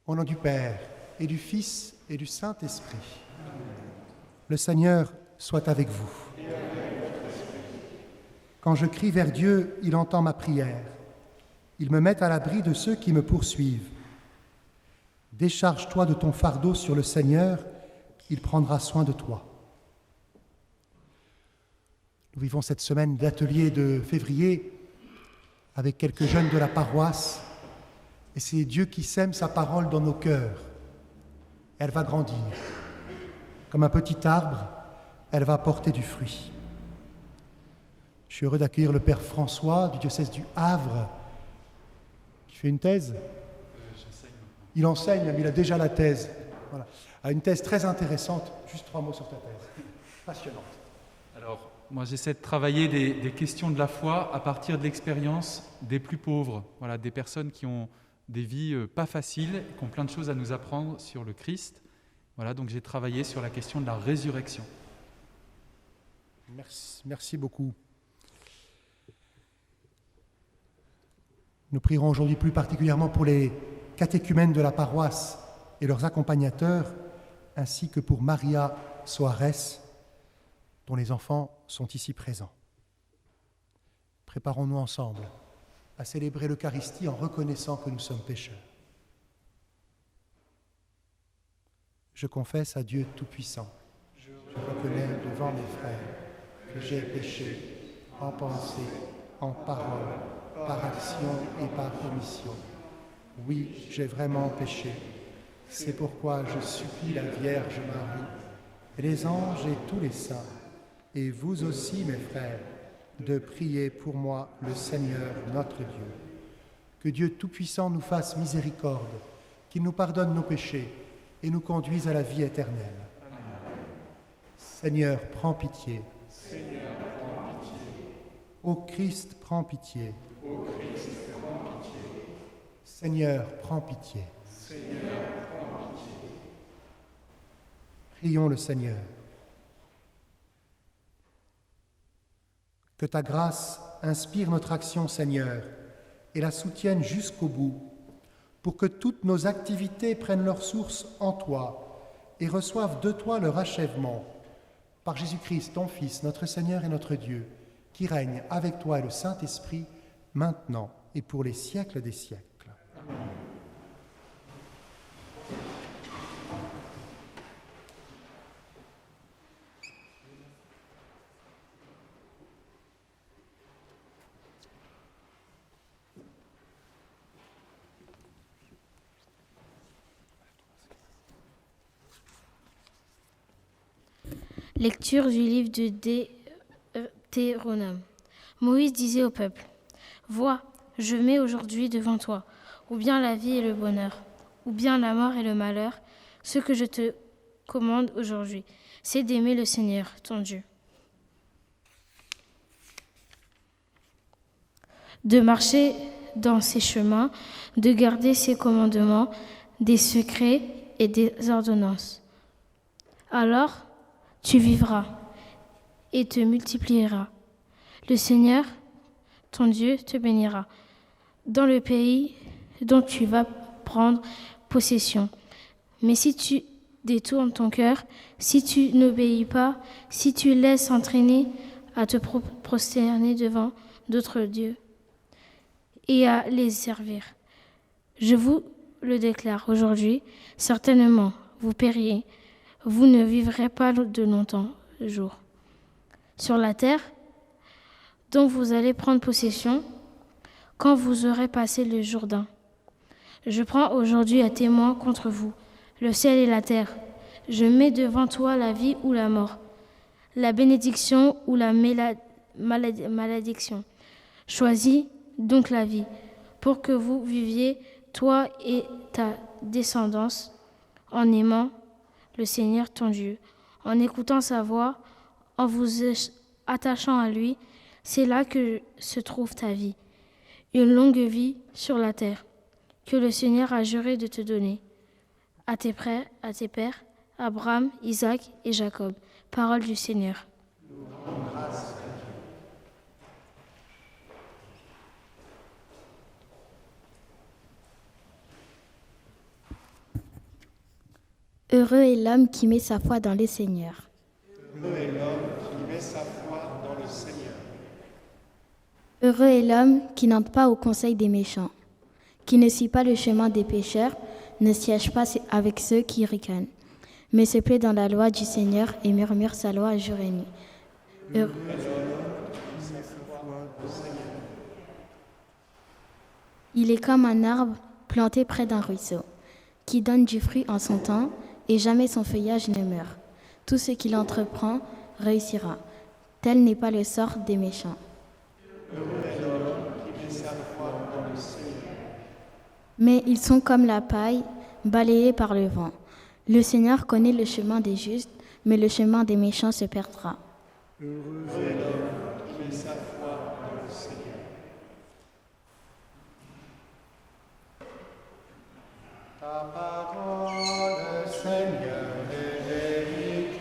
Au nom du Père, et du Fils, et du Saint-Esprit. Le Seigneur soit avec vous. Quand je crie vers Dieu, il entend ma prière. Il me met à l'abri de ceux qui me poursuivent. Décharge-toi de ton fardeau sur le Seigneur, il prendra soin de toi. Nous vivons cette semaine d'atelier de février avec quelques jeunes de la paroisse, et c'est Dieu qui sème sa parole dans nos cœurs. Elle va grandir. Comme un petit arbre, elle va porter du fruit. Je suis heureux d'accueillir le Père François du diocèse du Havre, qui fait une thèse. Il enseigne, mais il a déjà la thèse. Voilà. A une thèse très intéressante. Juste 3 mots sur ta thèse. Passionnante. Alors, moi, j'essaie de travailler des questions de la foi à partir de l'expérience des plus pauvres. Voilà, des personnes qui ont des vies pas faciles, qui ont plein de choses à nous apprendre sur le Christ. Voilà, donc j'ai travaillé sur la question de la résurrection. Merci beaucoup. Nous prierons aujourd'hui plus particulièrement pour les catéchumènes de la paroisse et leurs accompagnateurs, ainsi que pour Maria Soares, dont les enfants sont ici présents. Préparons-nous ensemble à célébrer l'Eucharistie en reconnaissant que nous sommes pécheurs. Je confesse à Dieu Tout-Puissant, je reconnais devant mes frères que j'ai péché en pensée, en parole, par action et par omission. Oui, j'ai vraiment péché. C'est pourquoi je supplie la Vierge Marie, et les anges et tous les saints, et vous aussi, mes frères, de prier pour moi le Seigneur notre Dieu. Que Dieu Tout-Puissant nous fasse miséricorde, qu'il nous pardonne nos péchés et nous conduise à la vie éternelle. Amen. Seigneur, prends pitié. Seigneur, prends pitié. Ô Christ, prends pitié. Ô Christ, prends pitié. Seigneur, prends pitié. Seigneur, prends pitié. Prions le Seigneur. Que ta grâce inspire notre action, Seigneur, et la soutienne jusqu'au bout, pour que toutes nos activités prennent leur source en toi et reçoivent de toi leur achèvement. Par Jésus-Christ, ton Fils, notre Seigneur et notre Dieu, qui règne avec toi et le Saint-Esprit, maintenant et pour les siècles des siècles. Amen. Lecture du livre de Deutéronome. Moïse disait au peuple, « Vois, je mets aujourd'hui devant toi, ou bien la vie et le bonheur, ou bien la mort et le malheur. Ce que je te commande aujourd'hui, c'est d'aimer le Seigneur, ton Dieu. De marcher dans ses chemins, de garder ses commandements, des secrets et des ordonnances. Alors, tu vivras et te multiplieras. Le Seigneur, ton Dieu, te bénira dans le pays dont tu vas prendre possession. Mais si tu détournes ton cœur, si tu n'obéis pas, si tu laisses entraîner à te prosterner devant d'autres dieux et à les servir, je vous le déclare aujourd'hui, certainement vous périrez. Vous ne vivrez pas de longtemps jours sur la terre dont vous allez prendre possession quand vous aurez passé le Jourdain. Je prends aujourd'hui à témoin contre vous le ciel et la terre. Je mets devant toi la vie ou la mort, la bénédiction ou la malédiction. Choisis donc la vie pour que vous viviez, toi et ta descendance, en aimant le Seigneur ton Dieu, en écoutant sa voix, en vous attachant à lui. C'est là que se trouve ta vie, une longue vie sur la terre, que le Seigneur a juré de te donner, à tes pères, Abraham, Isaac et Jacob. Parole du Seigneur. Heureux est l'homme qui met sa foi dans le Seigneur. Heureux est l'homme qui met sa foi dans le Seigneur. Heureux est l'homme qui n'entre pas au conseil des méchants, qui ne suit pas le chemin des pécheurs, ne siège pas avec ceux qui ricanent, mais se plaît dans la loi du Seigneur et murmure sa loi jour et nuit. Heureux est l'homme qui met sa foi dans le Seigneur. Il est comme un arbre planté près d'un ruisseau, qui donne du fruit en son temps, et jamais son feuillage ne meurt. Tout ce qu'il entreprend réussira. Tel n'est pas le sort des méchants. Mais ils sont comme la paille, balayés par le vent. Le Seigneur connaît le chemin des justes, mais le chemin des méchants se perdra. Heureux est l'homme qui met sa foi dans le Seigneur. Ta parole, Seigneur, est vérité,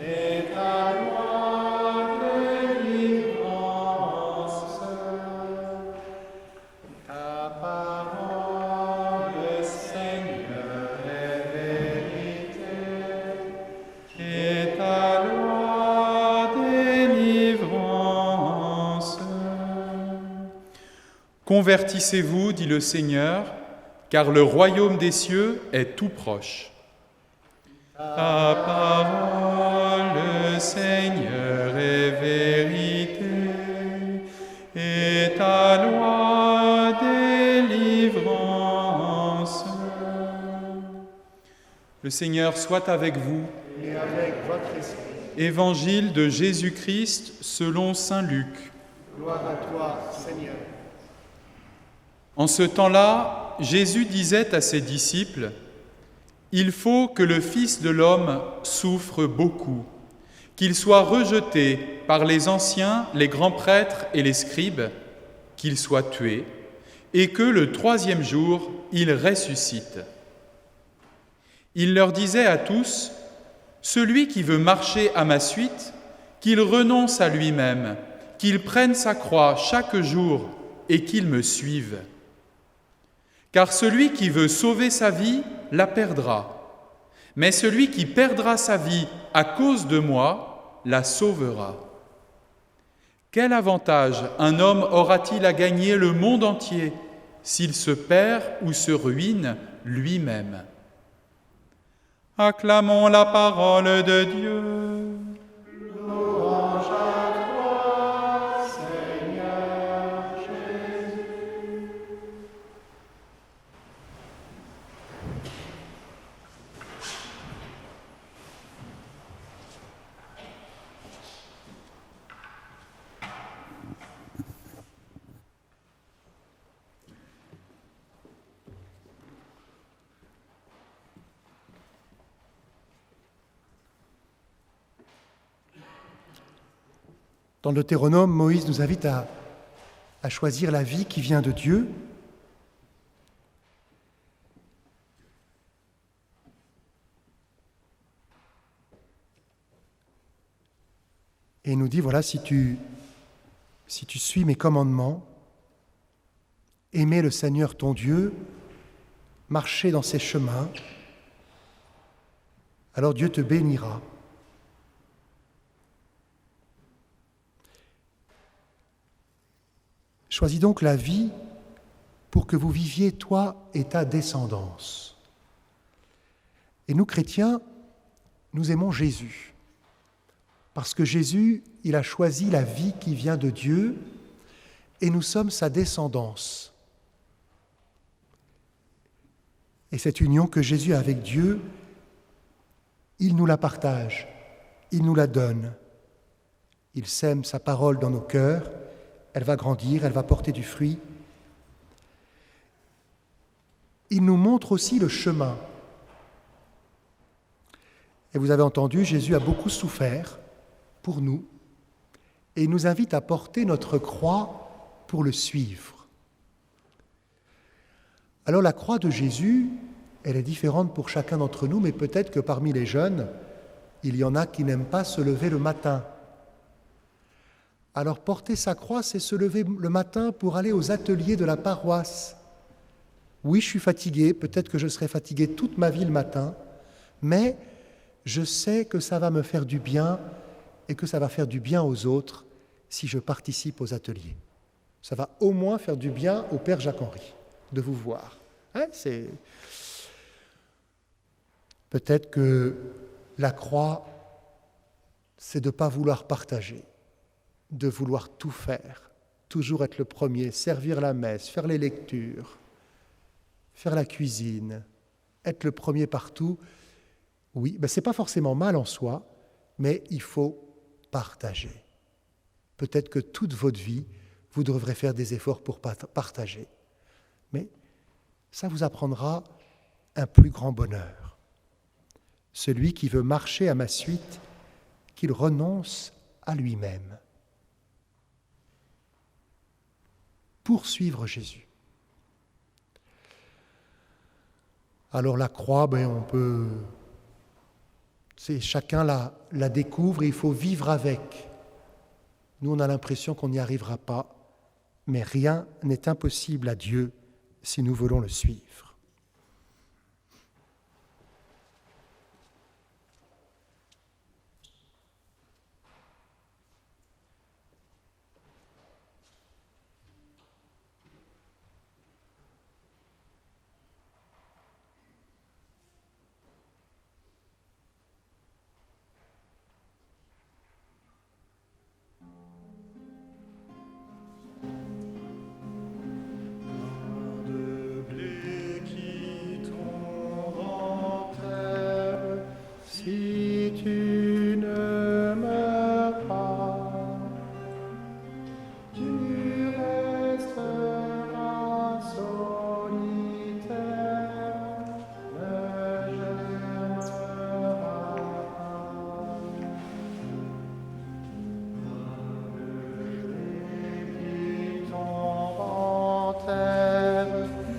et ta loi délivrance. Ta parole, Seigneur, est vérité, et ta loi délivrance. Convertissez-vous, dit le Seigneur, car le royaume des cieux est tout proche. Ta parole, Seigneur, est vérité, et ta loi délivrance. Le Seigneur soit avec vous. Et avec votre esprit. Évangile de Jésus-Christ selon saint Luc. Gloire à toi, Seigneur. En ce temps-là, Jésus disait à ses disciples : « Il faut que le Fils de l'homme souffre beaucoup, qu'il soit rejeté par les anciens, les grands prêtres et les scribes, qu'il soit tué, et que le troisième jour, il ressuscite. » Il leur disait à tous : « Celui qui veut marcher à ma suite, qu'il renonce à lui-même, qu'il prenne sa croix chaque jour et qu'il me suive. Car celui qui veut sauver sa vie la perdra, mais celui qui perdra sa vie à cause de moi la sauvera. Quel avantage un homme aura-t-il à gagner le monde entier s'il se perd ou se ruine lui-même ? » Acclamons la parole de Dieu. Louange à toi, Seigneur Jésus. Dans le Deutéronome, Moïse nous invite à choisir la vie qui vient de Dieu. Et il nous dit, voilà, si tu suis mes commandements, aimer le Seigneur ton Dieu, marcher dans ses chemins, alors Dieu te bénira. Choisis donc la vie pour que vous viviez, toi et ta descendance. Et nous, chrétiens, nous aimons Jésus. Parce que Jésus, il a choisi la vie qui vient de Dieu et nous sommes sa descendance. Et cette union que Jésus a avec Dieu, il nous la partage, il nous la donne. Il sème sa parole dans nos cœurs. Elle va grandir, elle va porter du fruit. Il nous montre aussi le chemin. Et vous avez entendu, Jésus a beaucoup souffert pour nous et il nous invite à porter notre croix pour le suivre. Alors la croix de Jésus, elle est différente pour chacun d'entre nous, mais peut-être que parmi les jeunes, il y en a qui n'aiment pas se lever le matin. Alors porter sa croix, c'est se lever le matin pour aller aux ateliers de la paroisse, Oui, je suis fatigué, peut-être que je serai fatigué toute ma vie le matin, mais je sais que ça va me faire du bien et que ça va faire du bien aux autres si je participe aux ateliers. Ça va au moins faire du bien au Père Jacques-Henri de vous voir. Hein, peut-être que la croix, c'est de ne pas vouloir partager, de vouloir tout faire, toujours être le premier, servir la messe, faire les lectures, faire la cuisine, être le premier partout. Oui, ce n'est pas forcément mal en soi, mais il faut partager. Peut-être que toute votre vie, vous devrez faire des efforts pour partager. Mais ça vous apprendra un plus grand bonheur. Celui qui veut marcher à ma suite, qu'il renonce à lui-même. Pour suivre Jésus. Alors la croix, chacun la découvre et il faut vivre avec. Nous, on a l'impression qu'on n'y arrivera pas, mais rien n'est impossible à Dieu si nous voulons le suivre.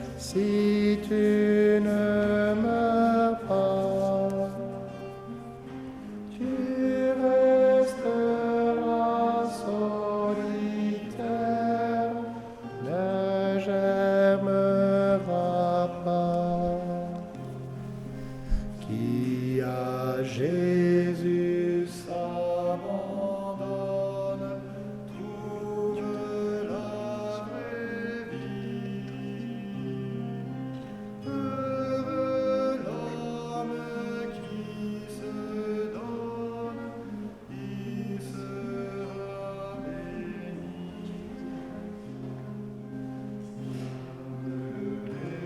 Si tu ne meurs pas, tu resteras solitaire, ne germeras pas. Qui à Jésus s'abandonne, trouve la vraie vie. Heureux l'homme qui se donne, il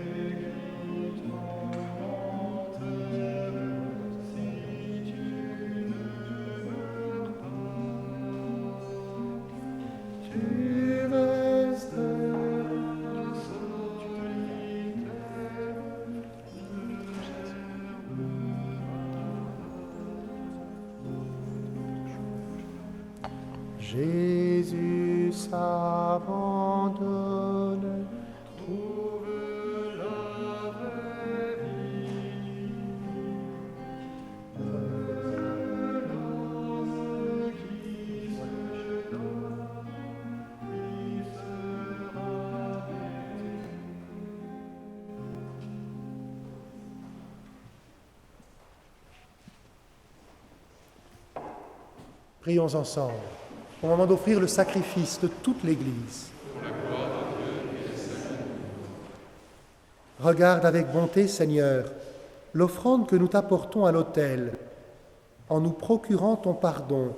sera béni. Jésus s'abandonne, trouve la vraie vie. Heureux l'homme qui se donne, il sera béni. Prions ensemble. Au moment d'offrir le sacrifice de toute l'Église. Regarde avec bonté, Seigneur, l'offrande que nous t'apportons à l'autel, en nous procurant ton pardon,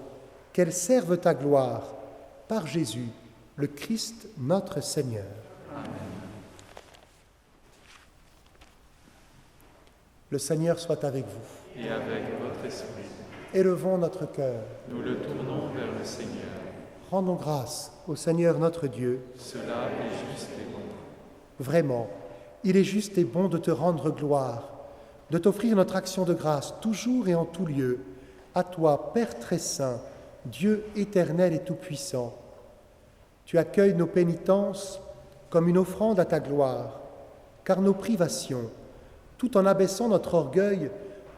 qu'elle serve ta gloire, par Jésus, le Christ notre Seigneur. Amen. Le Seigneur soit avec vous. Et avec votre esprit. Élevons notre cœur. Nous le tournons vers le Seigneur. Rendons grâce au Seigneur notre Dieu. Cela est juste et bon. Vraiment, il est juste et bon de te rendre gloire, de t'offrir notre action de grâce toujours et en tout lieu, à toi, Père très saint, Dieu éternel et tout-puissant. Tu accueilles nos pénitences comme une offrande à ta gloire, car nos privations, tout en abaissant notre orgueil,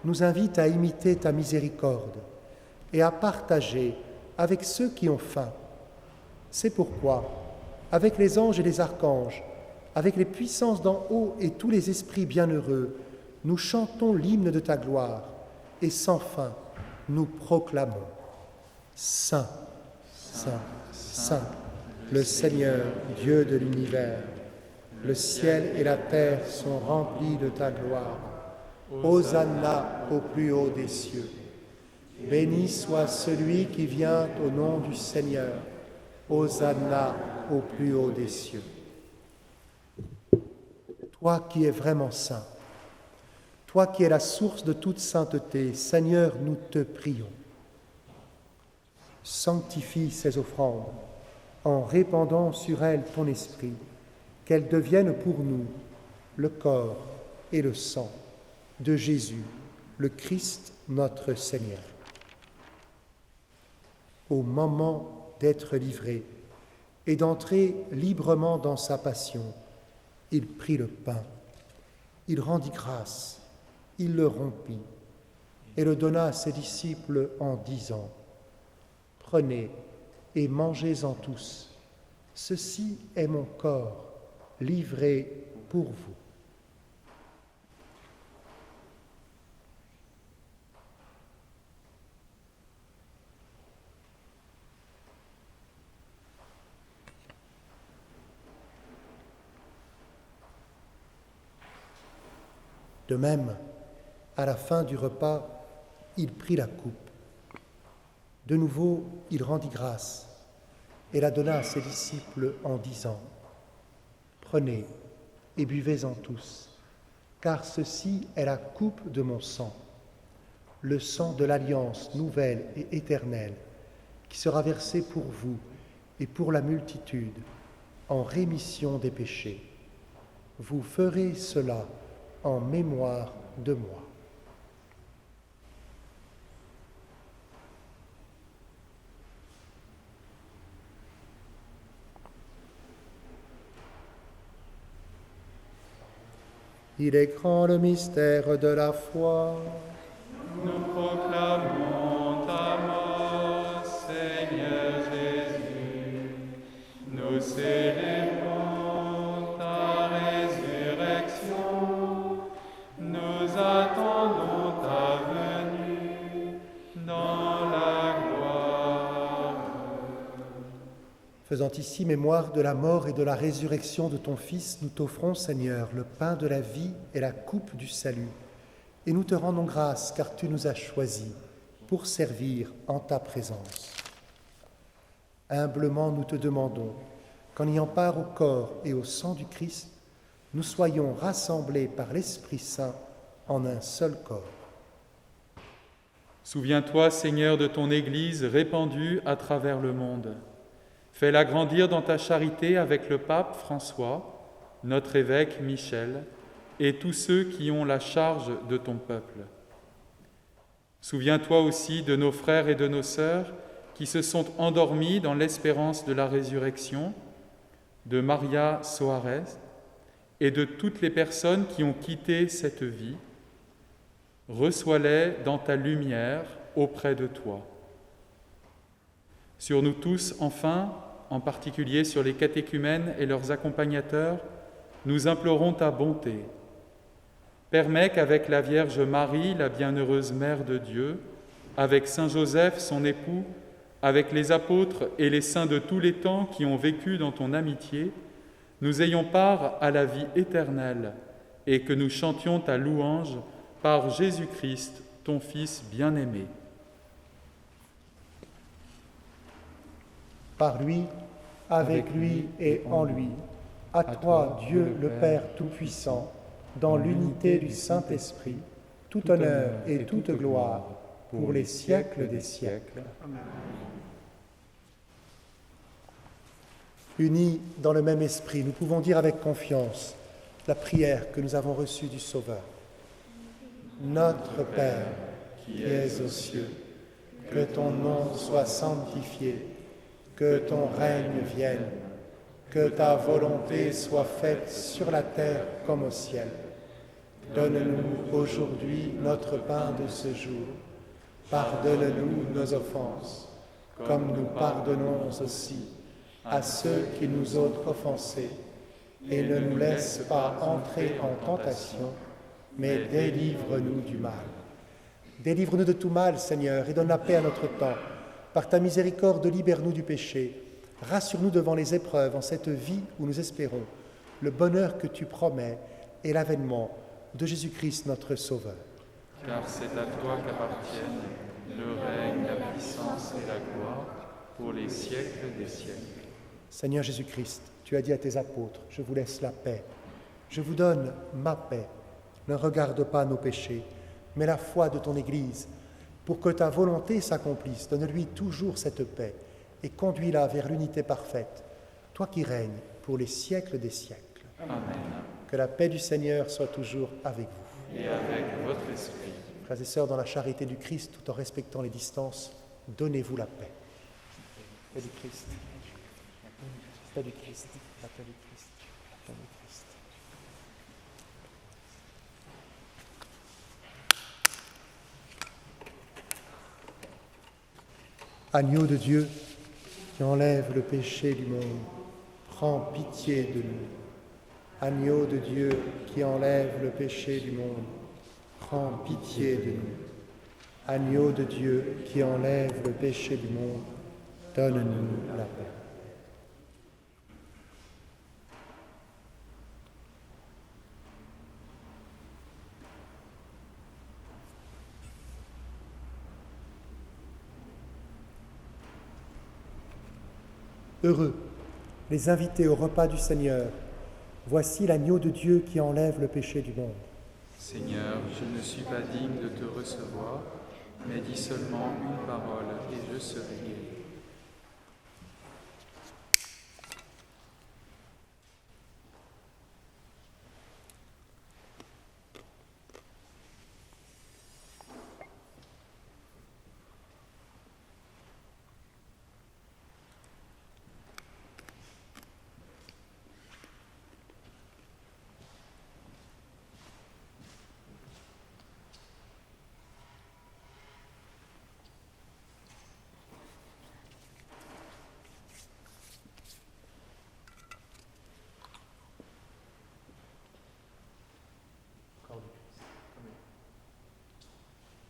nous invitent à imiter ta miséricorde et à partager avec ceux qui ont faim. C'est pourquoi, avec les anges et les archanges, avec les puissances d'en haut et tous les esprits bienheureux, nous chantons l'hymne de ta gloire, et sans fin, nous proclamons « Saint, Saint, Saint, le Seigneur, Dieu de l'univers. Le ciel et la terre sont remplis de ta gloire. Hosanna au plus haut des cieux. Béni soit celui qui vient au nom du Seigneur. Hosanna au plus haut des cieux. » Toi qui es vraiment saint, toi qui es la source de toute sainteté, Seigneur, nous te prions. Sanctifie ces offrandes en répandant sur elles ton esprit, qu'elles deviennent pour nous le corps et le sang de Jésus, le Christ notre Seigneur. Au moment d'être livré et d'entrer librement dans sa passion, il prit le pain, il rendit grâce, il le rompit et le donna à ses disciples en disant « Prenez et mangez-en tous, ceci est mon corps livré pour vous. » De même, à la fin du repas, il prit la coupe. De nouveau, il rendit grâce et la donna à ses disciples en disant « Prenez et buvez-en tous, car ceci est la coupe de mon sang, le sang de l'alliance nouvelle et éternelle, qui sera versé pour vous et pour la multitude en rémission des péchés. Vous ferez cela en mémoire de moi. » Il est grand le mystère de la foi. Nous proclamons ta mort, Seigneur Jésus. Nous célébrons ta résurrection. Nous attendons ta venue dans la gloire. Faisant ici mémoire de la mort et de la résurrection de ton Fils, nous t'offrons, Seigneur, le pain de la vie et la coupe du salut. Et nous te rendons grâce, car tu nous as choisis pour servir en ta présence. Humblement, nous te demandons qu'en ayant part au corps et au sang du Christ, nous soyons rassemblés par l'Esprit Saint en un seul corps. Souviens-toi, Seigneur, de ton Église répandue à travers le monde. Fais-la grandir dans ta charité avec le pape François, notre évêque Michel, et tous ceux qui ont la charge de ton peuple. Souviens-toi aussi de nos frères et de nos sœurs qui se sont endormis dans l'espérance de la résurrection, de Maria Soares et de toutes les personnes qui ont quitté cette vie. Reçois-les dans ta lumière auprès de toi. Sur nous tous, enfin, en particulier sur les catéchumènes et leurs accompagnateurs, nous implorons ta bonté. Permets qu'avec la Vierge Marie, la bienheureuse Mère de Dieu, avec Saint Joseph, son époux, avec les apôtres et les saints de tous les temps qui ont vécu dans ton amitié, nous ayons part à la vie éternelle et que nous chantions ta louange par Jésus-Christ, ton Fils bien-aimé. Par lui, avec lui et en lui, à toi, Dieu le Père Tout-Puissant, dans l'unité du Saint-Esprit, tout honneur et toute gloire pour les siècles des siècles. Amen. Unis dans le même esprit, nous pouvons dire avec confiance la prière que nous avons reçue du Sauveur. Notre Père, qui es aux cieux, que ton nom soit sanctifié, que ton règne vienne, que ta volonté soit faite sur la terre comme au ciel. Donne-nous aujourd'hui notre pain de ce jour. Pardonne-nous nos offenses, comme nous pardonnons aussi à ceux qui nous ont offensés. et ne nous laisse pas entrer en tentation, mais délivre-nous du mal. Délivre-nous de tout mal, Seigneur, et donne la paix à notre temps. Par ta miséricorde, libère-nous du péché. Rassure-nous devant les épreuves en cette vie où nous espérons le bonheur que tu promets et l'avènement de Jésus-Christ notre Sauveur. Car c'est à toi qu'appartiennent le règne, la puissance et la gloire pour les siècles des siècles. Seigneur Jésus-Christ, tu as dit à tes apôtres, je vous laisse la paix. Je vous donne ma paix. Ne regarde pas nos péchés, mais la foi de ton Église. Pour que ta volonté s'accomplisse, donne-lui toujours cette paix et conduis-la vers l'unité parfaite, toi qui règnes pour les siècles des siècles. Amen. Que la paix du Seigneur soit toujours avec vous. Et avec votre esprit. Frères et sœurs, dans la charité du Christ, tout en respectant les distances, donnez-vous la paix. Paix du Christ. Paix du Christ. La paix du Christ. La paix du Christ. Agneau de Dieu, qui enlève le péché du monde, prends pitié de nous. Agneau de Dieu, qui enlève le péché du monde, prends pitié de nous. Agneau de Dieu, qui enlève le péché du monde, donne-nous la paix. Heureux les invités au repas du Seigneur. Voici l'agneau de Dieu qui enlève le péché du monde. Seigneur, je ne suis pas digne de te recevoir, mais dis seulement une parole et je serai guéri.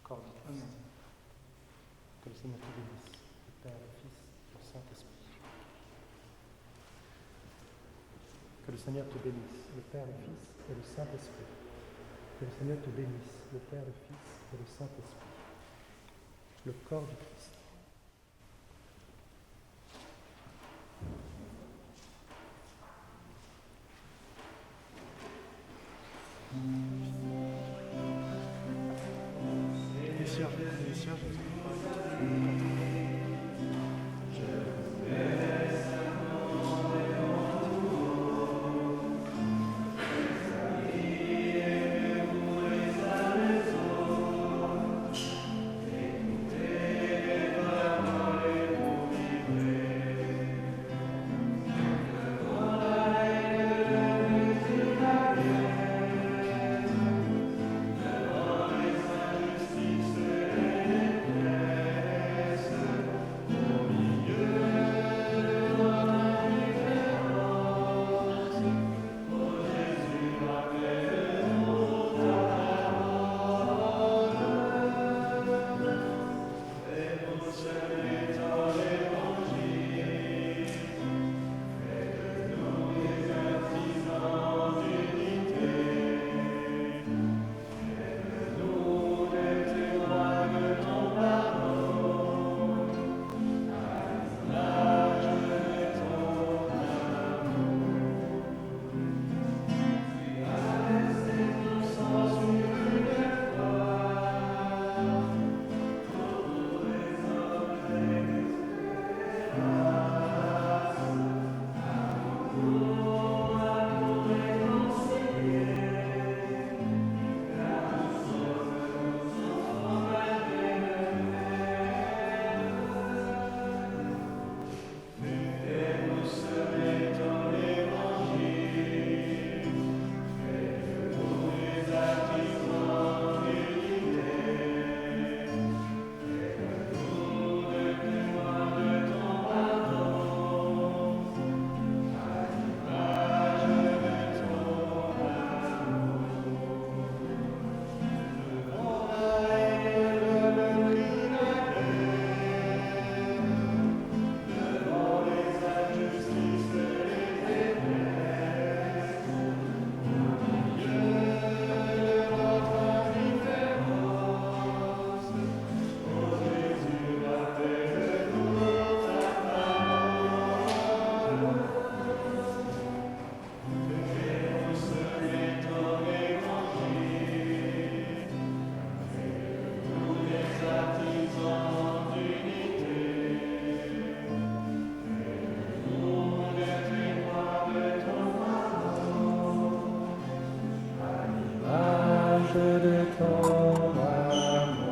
Corps du Christ. Que le Seigneur te bénisse, le Père, le Fils, le Saint-Esprit. Que le Seigneur te bénisse, le Père, le Fils et le Saint-Esprit. Que le Seigneur te bénisse, le Père, le Fils et le Saint-Esprit. Le corps du Christ. Bien sûr, de ton amour.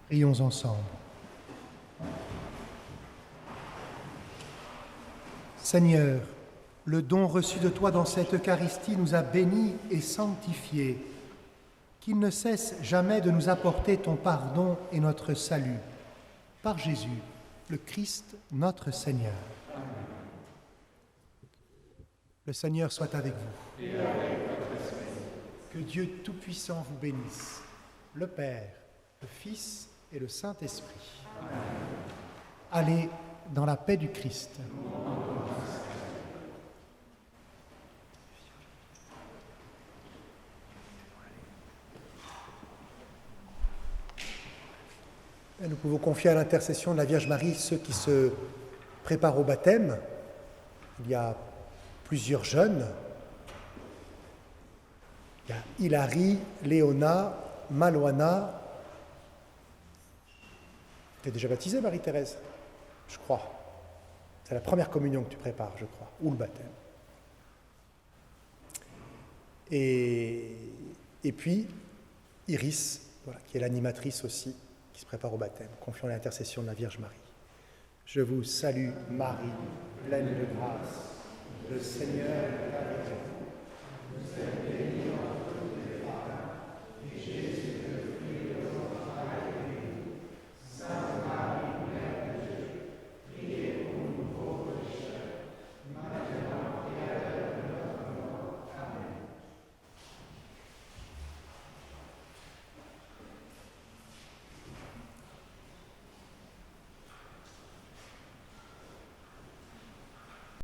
Prions ensemble. Seigneur, le don reçu de toi dans cette Eucharistie nous a bénis et sanctifiés. Qu'il ne cesse jamais de nous apporter ton pardon et notre salut. Par Jésus, le Christ, notre Seigneur. Amen. Le Seigneur soit avec vous. Et avec votre esprit. Que Dieu Tout-Puissant vous bénisse, le Père, le Fils et le Saint-Esprit. Amen. Allez dans la paix du Christ. Et nous pouvons confier à l'intercession de la Vierge Marie ceux qui se préparent au baptême. Il y a plusieurs jeunes. Il y a Hilary, Léona, Malouana. Tu es déjà baptisée, Marie-Thérèse ? Je crois. C'est la première communion que tu prépares, je crois, ou le baptême. Et puis, Iris, voilà, qui est l'animatrice aussi, qui se prépare au baptême. Confions à l'intercession de la Vierge Marie. Je vous salue, Marie, pleine de grâce. Le Seigneur est avec vous.